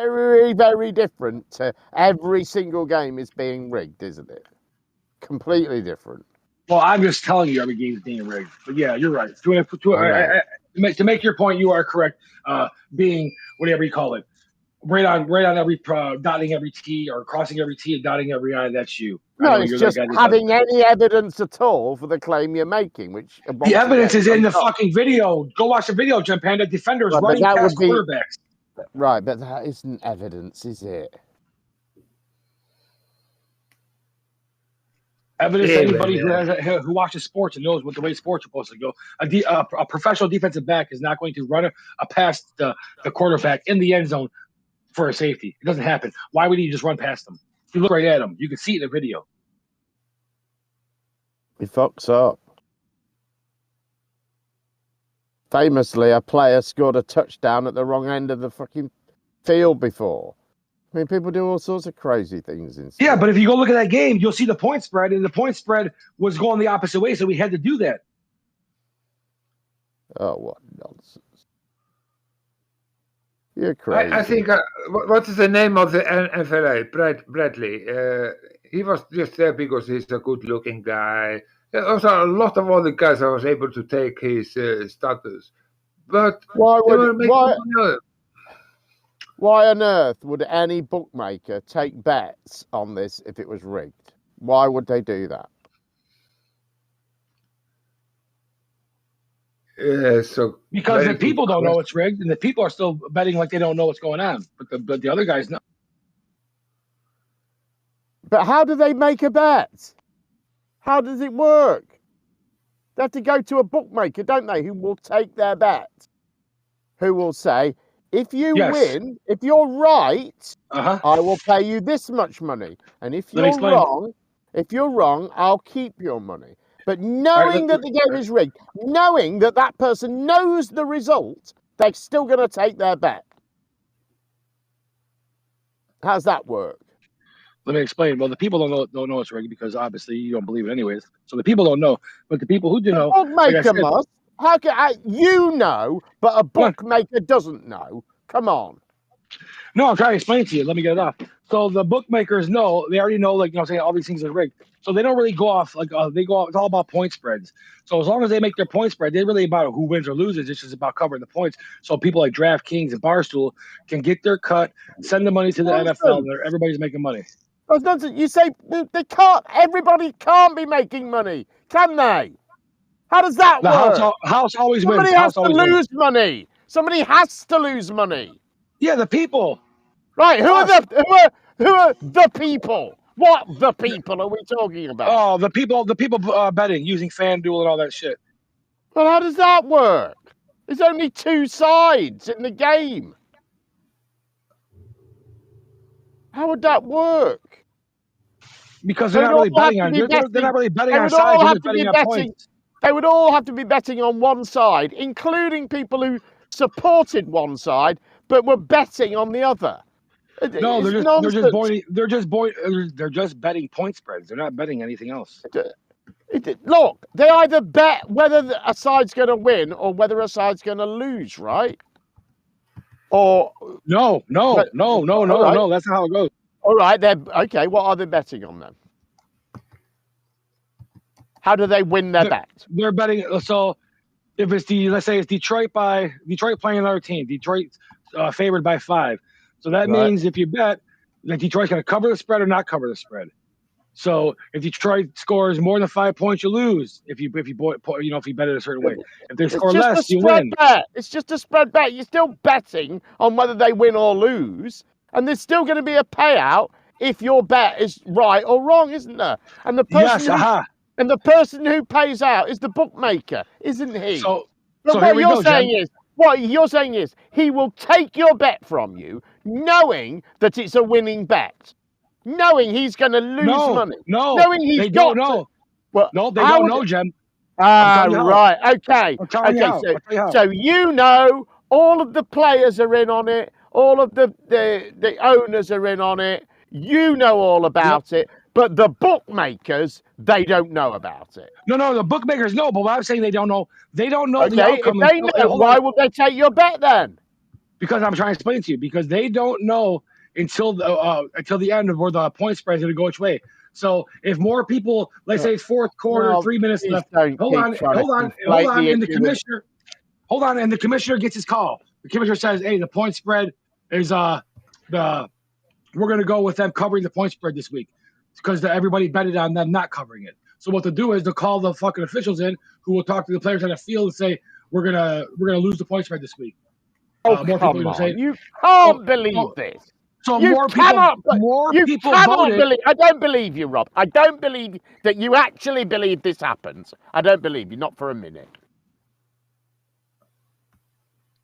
very, very different to every single game is being rigged, isn't it? Completely different. Well, I'm just telling you every game's being rigged. But yeah, you're right. To make your point, you are correct. Being whatever you call it, right on every dotting every T or crossing every T and dotting every I. That's you. No, it's just having any evidence at all for the claim you're making. Which the evidence is in the fucking video. Go watch the video, Gempanda. Defenders running past quarterbacks. Right, but that isn't evidence, is it? Evidence anybody who watches sports and knows what the way sports are supposed to go. A professional defensive back is not going to run a past the quarterback in the end zone for a safety. It doesn't happen. Why would he just run past them? If you look right at him, you can see it in the video. He fucks up. Famously, a player scored a touchdown at the wrong end of the fucking field before. I mean, people do all sorts of crazy things. Yeah, but if you go look at that game, you'll see the point spread, and the point spread was going the opposite way, so we had to do that. Oh, what nonsense. You're crazy. I think, what is the name of the NFLA? Bradley. He was just there because he's a good-looking guy. There was a lot of other guys I was able to take his status. But why on earth would any bookmaker take bets on this if it was rigged? Why would they do that? Because the people don't know it's rigged, and the people are still betting like they don't know what's going on. But the other guys know. But how do they make a bet? How does it work? They have to go to a bookmaker, don't they, who will take their bet? Who will say, if you win, if you're right, I will pay you this much money. And if you're wrong, I'll keep your money. But knowing that the game is rigged, knowing that that person knows the result, they're still going to take their bet. How's that work? Let me explain. Well, the people don't know it's rigged because obviously you don't believe it anyways. So the people don't know, but the people who do know, bookmaker must. How can you know, but a bookmaker doesn't know? Come on. No, I'm trying to explain to you. Let me get it off. So the bookmakers know. They already know, like saying all these things are rigged. So they don't really go off they go off. It's all about point spreads. So as long as they make their point spread, they're really about who wins or loses. It's just about covering the points. So people like DraftKings and Barstool can get their cut, send the money to the NFL. Everybody's making money. You say they can't. Everybody can't be making money, can they? How does that work? House always wins. Somebody has to lose money. Somebody has to lose money. Yeah, the people. Right. Who are the people? What the people are we talking about? Oh, the people betting using FanDuel and all that shit. Well, how does that work? There's only two sides in the game. How would that work? Because they're not really betting on. They're not really betting on sides. They're betting on points. They would all have to be betting on one side, including people who supported one side but were betting on the other. No, they're just betting point spreads. They're not betting anything else. Look, they either bet whether a side's going to win or whether a side's going to lose, right? Or no. That's not how it goes. All right, okay. What are they betting on then? How do they win their bet? They're betting. So if it's let's say it's Detroit playing another team, Detroit favored by 5. So that means if you bet that Detroit's going to cover the spread or not cover the spread. So if Detroit scores more than 5 points, you lose. If you bet it a certain way. If they score less, you win. It's just a spread bet. You're still betting on whether they win or lose, and there's still going to be a payout if your bet is right or wrong, isn't there? And the person and the person who pays out is the bookmaker, isn't he? What you're saying is he will take your bet from you, knowing that it's a winning bet. Knowing he's going to lose money. Knowing he's got to. Well, no, they don't know, Jem. Right. Okay. So you know all of the players are in on it. All of the owners are in on it. You know all about it. But the bookmakers, they don't know about it. No, the bookmakers know. But what I'm saying, they don't know. They don't know the outcome. If they know, why would they take your bet then? Because I'm trying to explain to you, because they don't know until the end of where the point spread is going to go which way. So if more people, let's say it's fourth quarter, 3 minutes left. Hold on. And the commissioner gets his call. The commissioner says, "Hey, the point spread is we're going to go with them covering the point spread this week because everybody betted on them not covering it." So what they'll do is they'll call the fucking officials in who will talk to the players on the field and say, "We're gonna lose the point spread this week." Oh, more come people on. say, You can't believe this. So you more cannot, people voted. I don't believe you, Rob. I don't believe that you actually believe this happens. I don't believe you, not for a minute.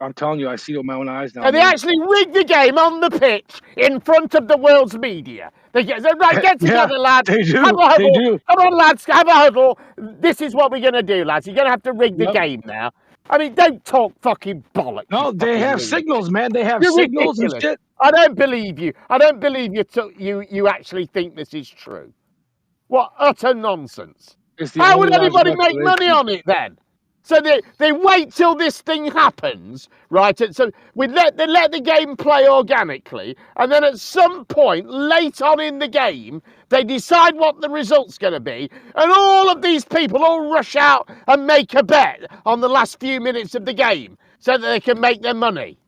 I'm telling you, I see it with my own eyes now. And they actually rigged the game on the pitch in front of the world's media. They get together, lads. They do. Have a huddle. They do. Come on, lads, have a huddle. This is what we're going to do, lads. You're going to have to rig the game now. I mean, don't talk fucking bollocks. No, they have signals, man. They have signals and shit. I don't believe you. I don't believe you actually think this is true. What utter nonsense. How would anybody make money on it then? So they wait till this thing happens, right? And so they let the game play organically, and then at some point late on in the game, they decide what the result's going to be, and all of these people all rush out and make a bet on the last few minutes of the game so that they can make their money.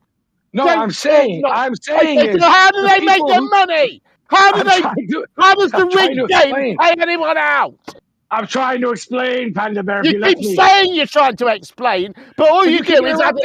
No, I'm saying how do they make their money? How does the rigged game pay anyone out? I'm trying to explain, Panda Bear. You keep saying you're trying to explain, but all you do is add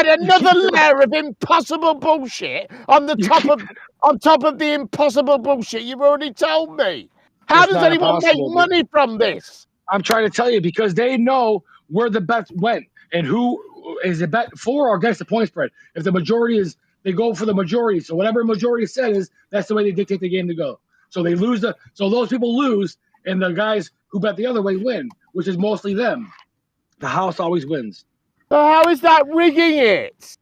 another layer of impossible bullshit on top of the impossible bullshit you've already told me. How does anyone make money from this? I'm trying to tell you because they know where the bets went and who is a bet for or against the point spread. If the majority is, they go for the majority. So whatever majority said is, that's the way they dictate the game to go. So they lose so those people lose, and the guys who bet the other way win, which is mostly them. The house always wins. So how is that rigging it?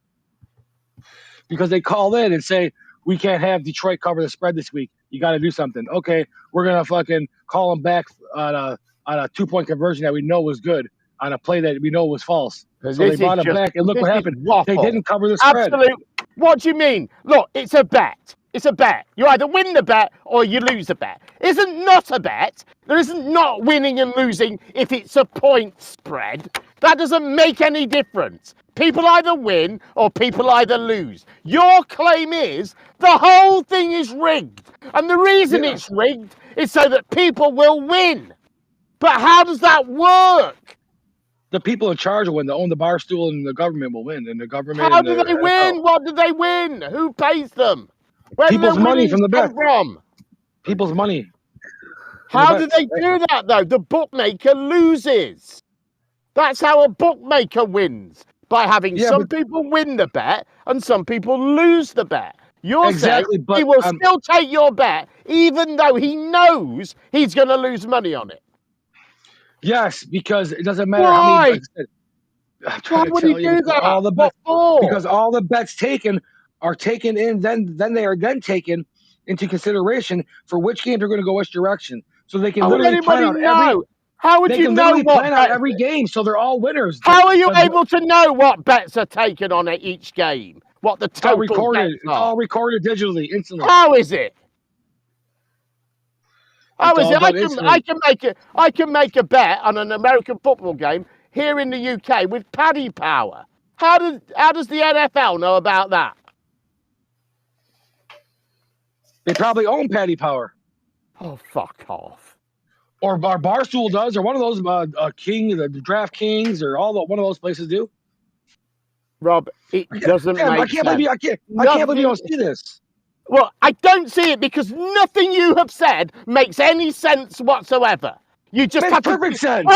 Because they call in and say, we can't have Detroit cover the spread this week. You got to do something. Okay, we're going to fucking call them back on a 2-point conversion that we know was good, on a play that we know was false. So they brought it back, and look what happened. They didn't cover the spread. Absolutely. What do you mean? Look, it's a bet. It's a bet. You either win the bet or you lose the bet. Isn't not a bet. There isn't not winning and losing if it's a point spread. That doesn't make any difference. People either win or people either lose. Your claim is the whole thing is rigged. And the reason it's rigged is so that people will win. But how does that work? The people in charge will win. They own the bar stool, and the government will win. And the government. How do they win? What do they win? Who pays them? Where people's money from the bet. From? People's money. How do they do that, though? The bookmaker loses. That's how a bookmaker wins, by having some people win the bet and some people lose the bet. You're saying he will still take your bet, even though he knows he's going to lose money on it. Yes, because it doesn't matter how many bets. Why would he do that? All the bets, because all the bets taken are taken in, then they are then taken into consideration for which games are going to go which direction. So they can literally plan out How would you know what plan out every game? So they're all winners. How are you able to know what bets are taken on at each game? What the total bets are? It's all recorded digitally, instantly. How is it? How is it? I can make a bet on an American football game here in the UK with Paddy Power. How does the NFL know about that? They probably own Paddy Power. Oh, fuck off. Or Barstool does, or one of those the Draft Kings, or one of those places do. Rob, it doesn't make sense. I can't believe you don't see this. Well, I don't see it because nothing you have said makes any sense whatsoever. You just have perfect sense.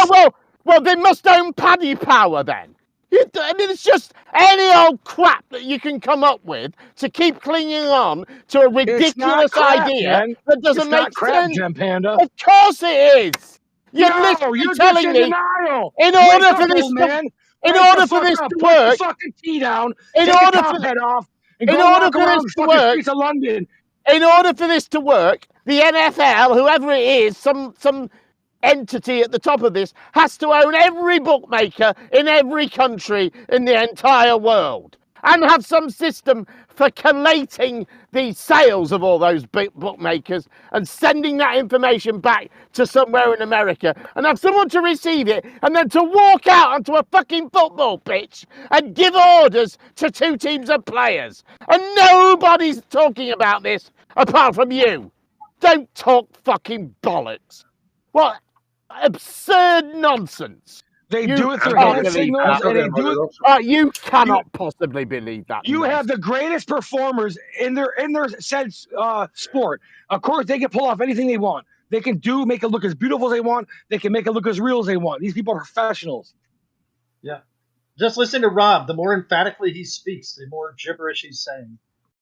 Well, they must own Paddy Power then. I mean, it's just any old crap that you can come up with to keep clinging on to a ridiculous idea that doesn't make sense. Gempanda. Of course it is. You're telling me in order for this to work, fucking tea down, in order for this to work, the NFL, whoever it is, some entity at the top of this, has to own every bookmaker in every country in the entire world. and have some system for collating the sales of all those bookmakers and sending that information back to somewhere in America, and have someone to receive it and then to walk out onto a fucking football pitch and give orders to two teams of players. And nobody's talking about this apart from you. Don't talk fucking bollocks. What absurd nonsense. They You do it through can't hand believe signals, that. and they do it. You cannot possibly believe that. You nonsense. have the greatest performers in their said sport. Of course, they can pull off anything they want. They can make it look as beautiful as they want. They can make it look as real as they want. These people are professionals. Yeah. Just listen to Rob. The more emphatically he speaks, the more gibberish he's saying.